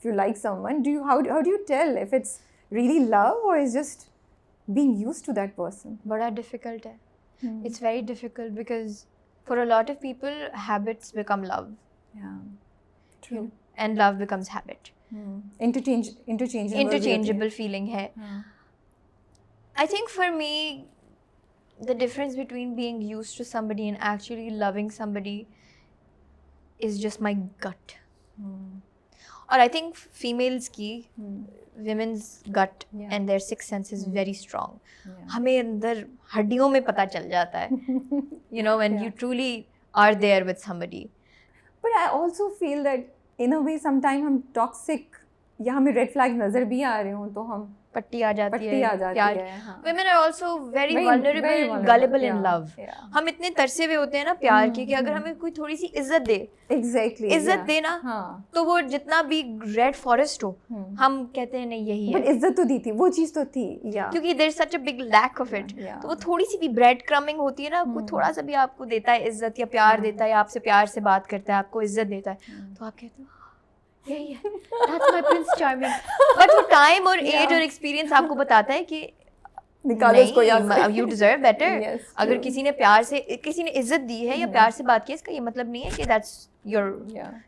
if you like someone, how do you tell if it's really love or is just being used to that person? बड़ा difficult है. It's very difficult because for a lot of people, habits become love. Yeah, true. And love becomes habit. Interchangeable feeling है. I think for me, the difference between being used to somebody and actually loving somebody is just my gut. Or I think females की women's gut and their sixth sense is very strong. हमें अंदर हड्डियों में पता चल जाता है. You know, when you truly are there with somebody. But I also feel that in a way sometimes हम toxic या हमें red flag नजर भी आ रहे हों तो हम पट्टी आ जाती है. हाँ. Women are also very vulnerable, gullible in love. हम इतने तरसे हुए होते हैं ना प्यार के कि अगर हमें कोई थोड़ी सी इज्जत दे, इज्जत दे ना, तो वो जितना भी रेड फॉरेस्ट हो, हम कहते हैं नहीं यही है. But इज्जत तो दी थी, वो चीज तो थी. क्योंकि there is such a big lack of it. तो वो थोड़ी सी भी ब्रेड क्रमिंग होती है ना, कोई थोड़ा सा भी आपको देता है इज्जत या प्यार देता है, आपसे प्यार से बात करता है, आपको इज्जत देता है, तो आप कहते हो यही है, that's my Prince Charming. But वो टाइम और एज और एक्सपीरियंस आपको बताता है कि you deserve better. अगर किसी ने प्यार से, किसी ने इज्जत दी है या प्यार से बात की, इसका ये मतलब नहीं है कि that's your,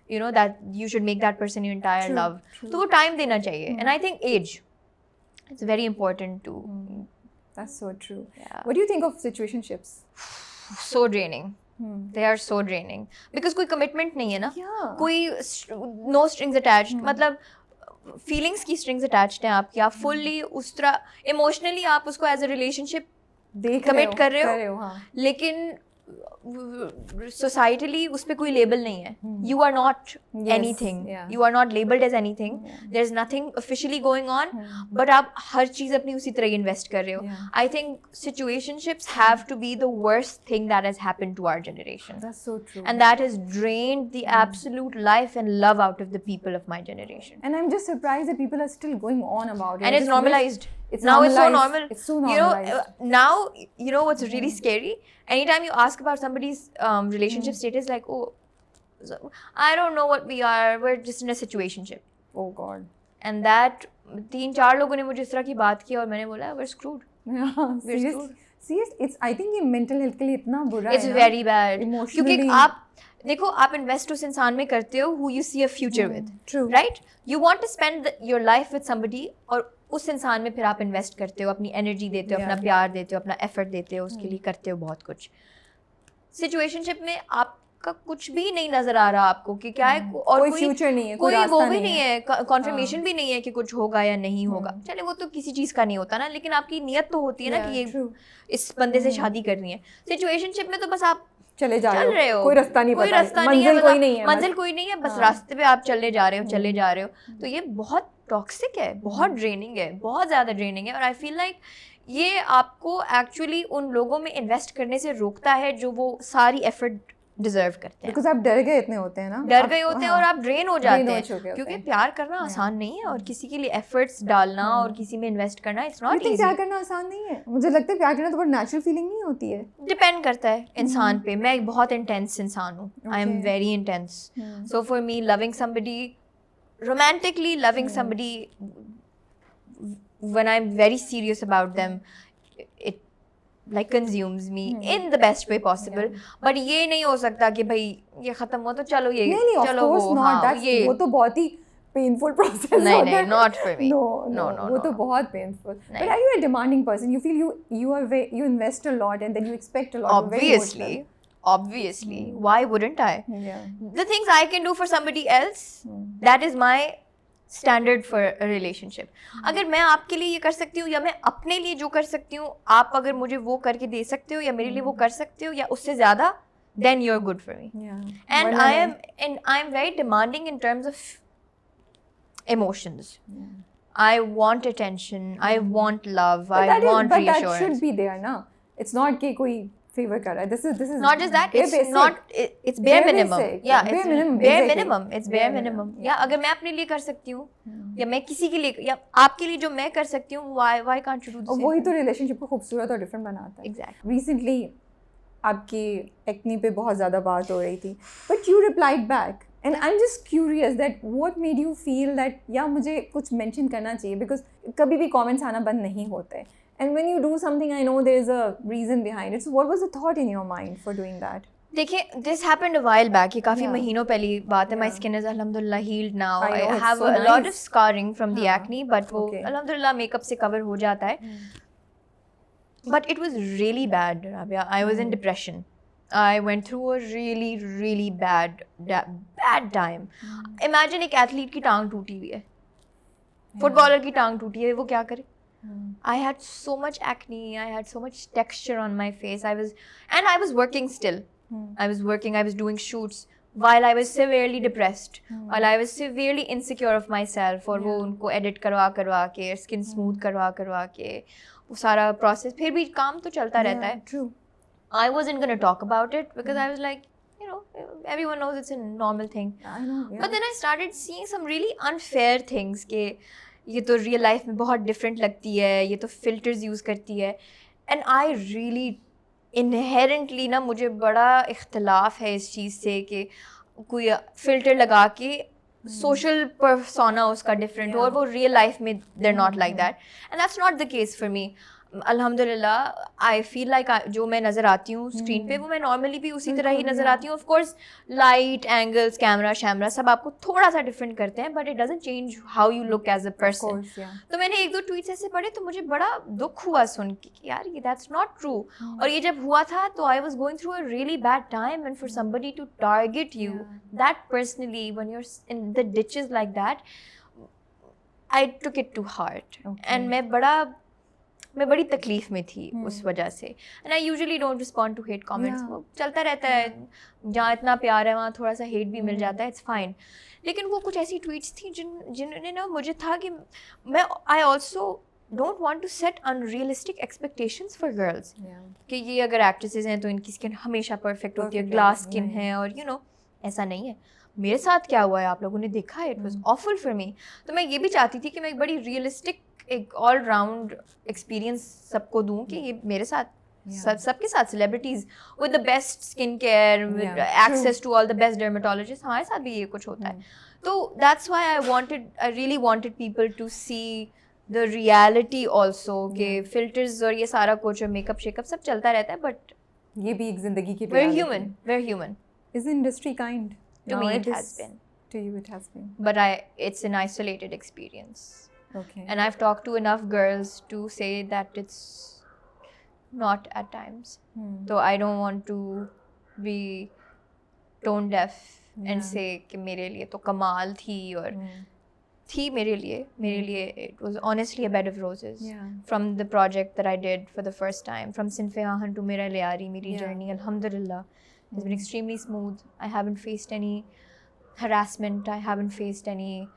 you know, that you should make that person your entire love. तो वो टाइम देना चाहिए. And I think age, it's very important too. That's so true. What do you think of situationships? So draining. They are so draining because कोई commitment नहीं है ना, कोई no strings attached. मतलब feelings की strings attached हैं आपकी, आप fully उस तरह emotionally आप उसको as a relationship commit कर रहे हो, लेकिन societally उस पे कोई label नहीं है. You are not anything. You are not labeled as anything. There is nothing officially going on. But आप हर चीज़ अपनी उसी तरह invest कर रहे हो. I think situationships have to be the worst thing that has happened to our generation. That's so true. And that has drained the absolute life and love out of the people of my generation. And I'm just surprised that people are still going on about it. And it's normalized. Now it's so normal. It's so normalized. You know, now, you know what's really scary? Anytime you ask about somebody's relationship status, like, oh, I don't know what we are. We're just in a situationship. Oh God. And that 3-4 लोगों ने मुझे इस तरह की बात की और मैंने बोला, we're screwed. Yeah, seriously. It's, I think ये mental health के लिए इतना बुरा है. It's very bad. Emotionally. क्योंकि आप देखो, आप invest उस इंसान में करते हो who you see a future with. True. Right? You want to spend your life with somebody और उस इंसान में फिर आप इन्वेस्ट करते हो, अपनी एनर्जी देते हो, अपना प्यार देते हो, अपना एफर्ट देते हो, उसके लिए करते हो बहुत कुछ. सिचुएशनशिप में आपका कुछ भी नहीं नजर आ रहा आपको कि क्या है, और कोई फ्यूचर नहीं है, कोई वो भी नहीं है, कॉन्फर्मेशन भी नहीं है कि कुछ होगा या नहीं होगा. चले वो तो किसी चीज का नहीं होता ना, लेकिन आपकी नियत तो होती है ना कि ये इस बंदे से शादी करनी है. सिचुएशनशिप में तो बस आप चल रहे हो, कोई रास्ता नहीं, मंजिल कोई नहीं है, बस रास्ते पे आप चले जा रहे हो. तो ये बहुत टॉक्सिक है, बहुत ड्रेनिंग है, बहुत ज़्यादा ड्रेनिंग है. और आई फील लाइक ये आपको एक्चुअली उन लोगों में इन्वेस्ट करने से रोकता है जो वो सारी एफर्ट डिजर्व करते हैं. बिकॉज़ आप डर गए इतने होते हैं ना, डर गए होते हैं और आप ड्रेन हो जाते हैं, क्योंकि प्यार करना आसान नहीं है और किसी के लिए एफर्ट्स डालना और किसी में इन्वेस्ट करना इट्स नॉट इजी. प्यार करना आसान नहीं है, मुझे लगता है प्यार करना तो बहुत नेचुरल फीलिंग नहीं होती है. डिपेंड करता है इंसान पे. मैं एक बहुत इंटेंस इंसान हूँ, I am very intense. So for me loving somebody, romantically loving somebody, when I'm very serious about them, it like consumes me in the best way possible. But ये नहीं हो सकता कि भाई ये खत्म हो तो चलो ये चलो वो तो बहुत ही painful process. नहीं, not for me. No, वो तो बहुत painful. But are you a demanding person? You feel you invest a lot and then you expect a lot. Obviously, why wouldn't I? The things I can do for somebody else, that is my standard for a relationship. अगर मैं आपके लिए ये कर सकती हूँ या मैं अपने लिए जो कर सकती हूँ, आप अगर मुझे वो करके दे सकते हो या मेरे लिए वो कर सकते हो या उससे ज़्यादा, then you're good for me. And I am very demanding in terms of emotions. I want attention, I want love, I want reassurance. But that should be there, na? It's not कि कोई favor कर रहा है. This is not just that, it's bare minimum. Yeah, it's bare minimum. It's bare minimum. Yeah, अगर मैं अपने लिए कर सकती हूँ या मैं किसी के लिए या आपके लिए जो मैं कर सकती हूँ, why can't you do the same? वही तो relationship को खूबसूरत और different बनाता है. Exactly. Recently आपकी एक्नी पे बहुत ज़्यादा बात हो रही थी, but you replied back And I'm just curious that what made you feel that या मुझे कुछ mention करना चाहिए, because कभी भी comments आना बंद नहीं होते. And when you do something, I know there's a reason behind it. So what was the thought in your mind for doing that? देखिए, this happened a while back. ये काफ़ी Yeah. महीनों पहली बात है. My Yeah. skin is alhamdulillah healed now. I know, it's have so a lot of nice. scarring from the हाँ. acne, but वो Okay. alhamdulillah makeup से cover हो जाता है. But it was really bad, Rabia. I was in depression. I went through a really, really bad time. Imagine एक athlete की टांग टूटी हुई है. Footballer की टांग टूटी है, वो क्या करे? I had so much acne. I had so much texture on my face. I was working still. I was working. I was doing shoots while I was severely depressed. While I was severely insecure of myself. और वो उनको edit करवा के, skin smooth करवा के, वो सारा process. फिर भी काम तो चलता रहता है. True. I wasn't gonna talk about it because I was like, you know, everyone knows it's a normal thing. I know. Yeah. But then I started seeing some really unfair things कि ये तो real life में बहुत different लगती है, ये तो filters use करती है. And I really inherently ना मुझे बड़ा इख्तलाफ है इस चीज़ से कि कोई filter लगा के social persona उसका different हो और वो real life में they're not like that. And that's not the case for me. अल्हम्दुलिल्लाह आई फील लाइक जो मैं नज़र आती हूँ स्क्रीन पे वो मैं नॉर्मली भी उसी तरह ही नज़र आती हूँ. Of course light angles camera शैमरा सब आपको थोड़ा सा डिफरेंट करते हैं, but it doesn't change how you look as a person. तो मैंने एक दो ट्वीट्स ऐसे पढ़े तो मुझे बड़ा दुख हुआ सुन के कि यार ये दैट्स नॉट ट्रू. और ये जब हुआ था तो I was going through a really bad time and for somebody to target you that personally when you are in the ditches like that I took it to heart. And मैं बड़ी तकलीफ में थी उस वजह से. And I usually don't respond to hate comments. वो चलता रहता है, जहाँ इतना प्यार है वहाँ थोड़ा सा हेट भी मिल जाता है, इट्स फाइन. लेकिन वो कुछ ऐसी ट्वीट्स थी जिन्होंने ना मुझे था कि मैं I also don't want to set unrealistic expectations for girls कि ये अगर एक्ट्रेसेस हैं तो इनकी स्किन हमेशा परफेक्ट होती है, ग्लास स्किन है, और यू नो ऐसा नहीं है. मेरे साथ क्या हुआ है आप लोगों ने देखा है, it was awful for me. तो मैं ये भी चाहती थी कि मैं एक बड़ी रियलिस्टिक एक ऑल राउंड एक्सपीरियंस सबको दूं कि ये मेरे साथ सबके साथ celebrities with the best skin care, with access to all the best dermatologist, हमारे साथ भी ये कुछ होता है. तो that's why I really wanted people to see the reality also कि फिल्टर्स और ये सारा कुछ और मेकअप शेकअप सब चलता रहता है, बट ये भी एक जिंदगी की we're human. Is the industry kind? To me it has been. To you it has been. But it's an isolated experience. Okay. And I've talked to enough girls to say that it's not at times. So I don't want to be tone deaf and say कि मेरे लिए तो कमाल थी और थी मेरे लिए it was honestly a bed of roses. From the project that I did for the first time, from Sinfehan to Mera Liari, मेरी journey alhamdulillah has been extremely smooth. I haven't faced any harassment. I haven't faced any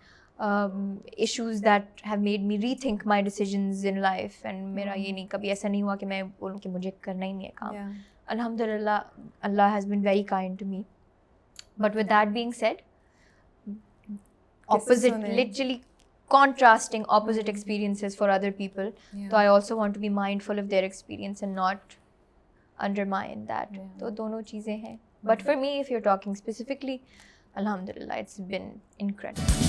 issues that have made me rethink my decisions in life. And मेरा ये नहीं कभी ऐसा नहीं हुआ कि मैं बोलूँ कि मुझे करना ही नहीं है काम. Alhamdulillah, Allah has been very kind to me. But with that being said, literally contrasting opposite experiences for other people. So I also want to be mindful of their experience and not undermine that. तो दोनों चीज़ें हैं. But for me, if you're talking specifically, alhamdulillah, it's been incredible.